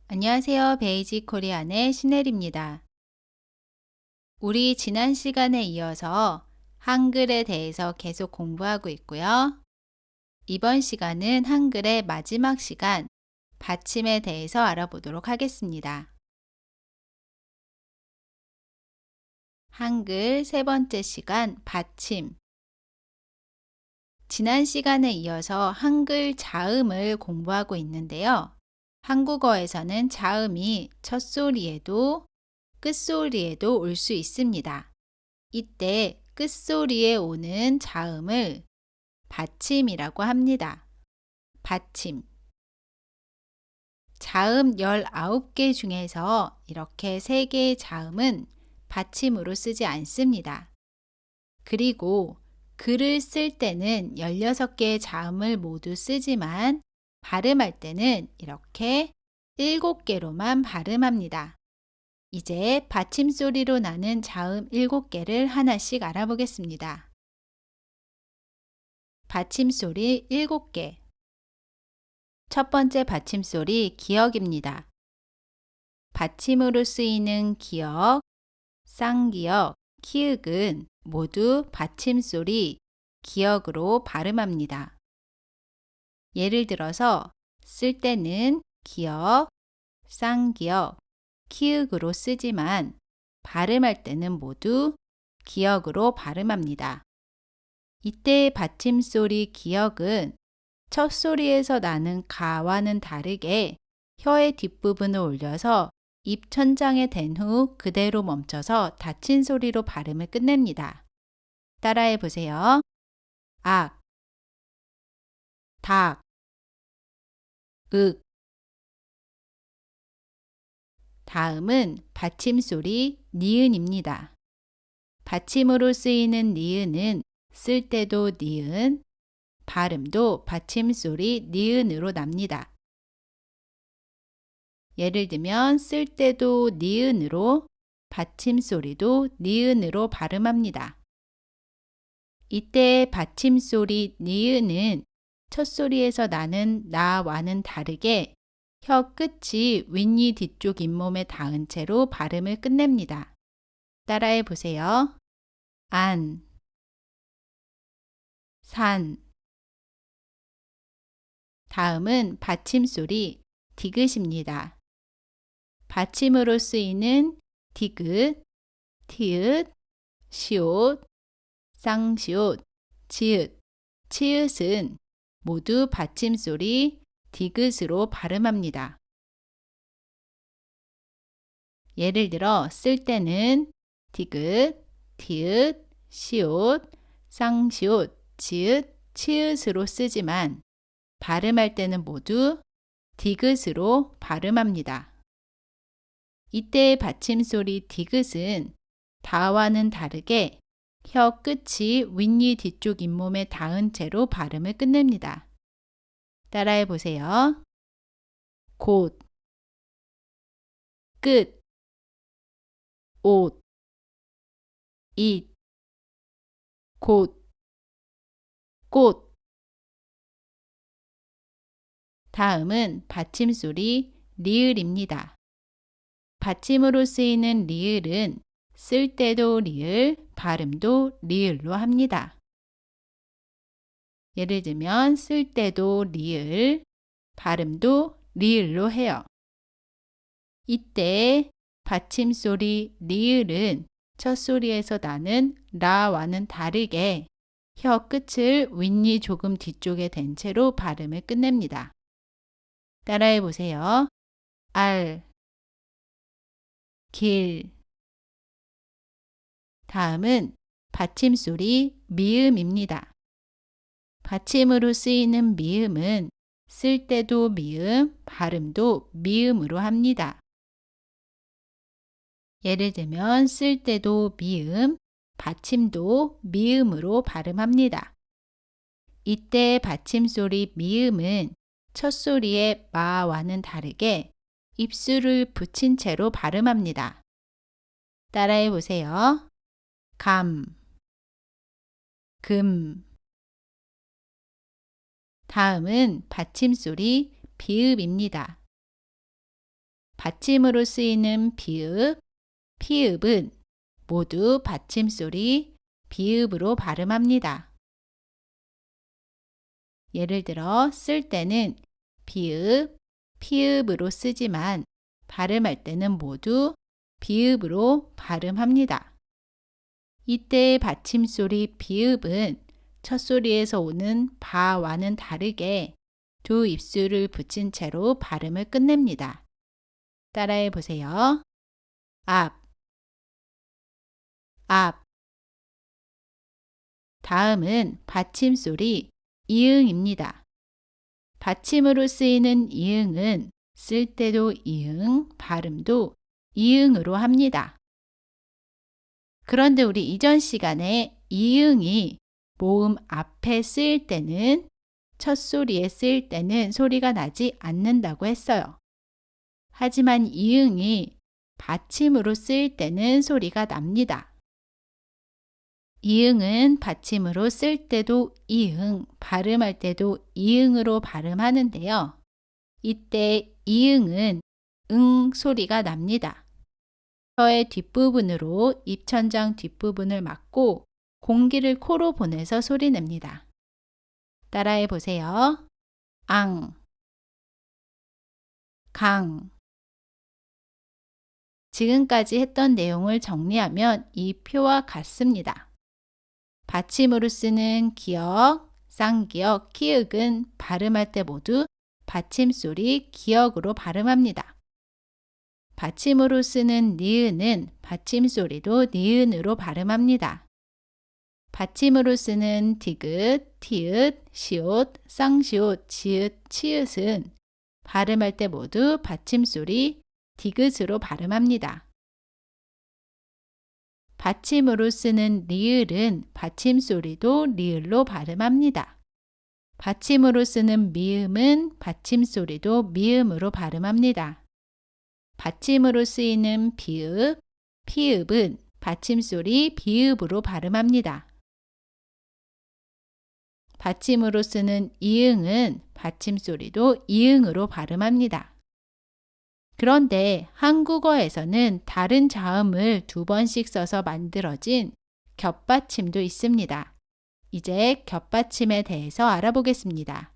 안녕하세요. 베이직 코리안의 신혜리입니다. 우리 지난 시간에 이어서 한글에 대해서 계속 공부하고 있고요. 이번 시간은 한글의 마지막 시간, 받침에 대해서 알아보도록 하겠습니다. 한글 세 번째 시간, 받침. 지난 시간에 이어서 한글 자음을 공부하고 있는데요. 한국어에서는 자음이 첫소리에도 끝소리에도 올 수 있습니다. 이때 끝소리에 오는 자음을 받침이라고 합니다. 받침. 자음 19개 중에서 이렇게 3개의 자음은 받침으로 쓰지 않습니다. 그리고 글을 쓸 때는 16개의 자음을 모두 쓰지만 발음할 때는 이렇게 7개로만 발음합니다. 이제 받침 소리로 나는 자음 7개를 하나씩 알아보겠습니다. 받침 소리 7개. 첫 번째 받침 소리 기역입니다. 받침으로 쓰이는 기역, 쌍기역, 키읔은 모두 받침 소리 기역으로 발음합니다. 예를 들어서 쓸 때는 기역, 쌍기역, 키읔으로 쓰지만 발음할 때는 모두 기역으로 발음합니다. 이때의 받침 소리 기역은 첫 소리에서 나는 가와는 다르게 혀의 뒷부분을 올려서 입 천장에 댄 후 그대로 멈춰서 닫힌 소리로 발음을 끝냅니다. 따라해 보세요. 악, 닭, 윽. 다음은 받침 소리 니은입니다. 받침으로 쓰이는 니은은 쓸 때도 니은, 발음도 받침 소리 니은으로 납니다. 예를 들면 쓸 때도 니은으로, 받침 소리도 니은으로 발음합니다. 이때 받침 소리 니은은 첫 소리에서 나는 나와는 다르게 혀 끝이 윗니 뒤쪽 잇몸에 닿은 채로 발음을 끝냅니다. 따라해 보세요. 안, 산. 다음은 받침 소리 디귿입니다. 받침으로 쓰이는 디귿, 티읕, 시옷, 쌍시옷, 지읒, 치읒은 모두 받침 소리 디귿으로 발음합니다. 예를 들어 쓸 때는 디귿, 티읕, 시옷, 쌍시옷, 지읒, 치읒으로 쓰지만 발음할 때는 모두 디귿으로 발음합니다. 이때의 받침 소리 디귿은 다와는 다르게 혀 끝이 윗니 뒤쪽 잇몸에 닿은 채로 발음을 끝냅니다. 따라해 보세요. 곧, 끝, 옷, 잇, 곧, 꽃. 다음은 받침 소리 리을입니다. 받침으로 쓰이는 리을은 쓸 때도 리을, 발음도 리을로 합니다. 예를 들면 쓸 때도 리을, 발음도 리을로 해요. 이때 받침 소리 리을은 첫 소리에서 나는 라와는 다르게 혀 끝을 윗니 조금 뒤쪽에 댄 채로 발음을 끝냅니다. 따라해 보세요. 알, 길. 다음은 받침 소리 미음입니다. 받침으로 쓰이는 미음은 쓸 때도 미음, 발음도 미음으로 합니다. 예를 들면 쓸 때도 미음, 받침도 미음으로 발음합니다. 이때 받침 소리 미음은 첫 소리의 마와는 다르게 입술을 붙인 채로 발음합니다. 따라해 보세요. 감, 금. 다음은 받침 소리 비읍입니다. 받침으로 쓰이는 비읍, 피읍은 모두 받침소리 비읍으로 발음합니다. 예를 들어 쓸 때는 비읍, 피읍으로 쓰지만 발음할 때는 모두 비읍으로 발음합니다. 이때의 받침소리 비읍은 첫 소리에서 오는 바와는 다르게 두 입술을 붙인 채로 발음을 끝냅니다. 따라해 보세요. 앞, 앞. 다음은 받침소리 이응입니다. 받침으로 쓰이는 이응은 쓸 때도 이응, 발음도 이응으로 합니다. 그런데 우리 이전 시간에 이응이 모음 앞에 쓰일 때는 첫 소리에 쓰일 때는 소리가 나지 않는다고 했어요. 하지만 이응이 받침으로 쓰일 때는 소리가 납니다. 이응은 받침으로 쓸 때도 이응, 발음할 때도 이응으로 발음하는데요. 이때 이응은 응 소리가 납니다. 혀의 뒷부분으로 입천장 뒷부분을 막고 공기를 코로 보내서 소리 냅니다. 따라해 보세요. 앙, 강. 지금까지 했던 내용을 정리하면 이 표와 같습니다. 받침으로 쓰는 기역, 쌍기역, 키읔은 발음할 때 모두 받침소리 기역으로 발음합니다. 받침으로 쓰는 니은은 받침소리도 니은으로 발음합니다. 받침으로 쓰는 디귿, 티읕, 시옷, 쌍시옷, 지읒, 치읓은 발음할 때 모두 받침소리 디귿으로 발음합니다. 받침으로 쓰는 리을은 받침소리도 리을로 발음합니다. 받침으로 쓰는 미음은 받침소리도 미음으로 발음합니다. 받침으로 쓰이는 비읍, 피읍은 받침소리 비읍으로 발음합니다. 받침으로 쓰는 이응은 받침소리도 이응으로 발음합니다. 그런데 한국어에서는 다른 자음을 2번씩 써서 만들어진 겹받침도 있습니다. 이제 겹받침에 대해서 알아보겠습니다.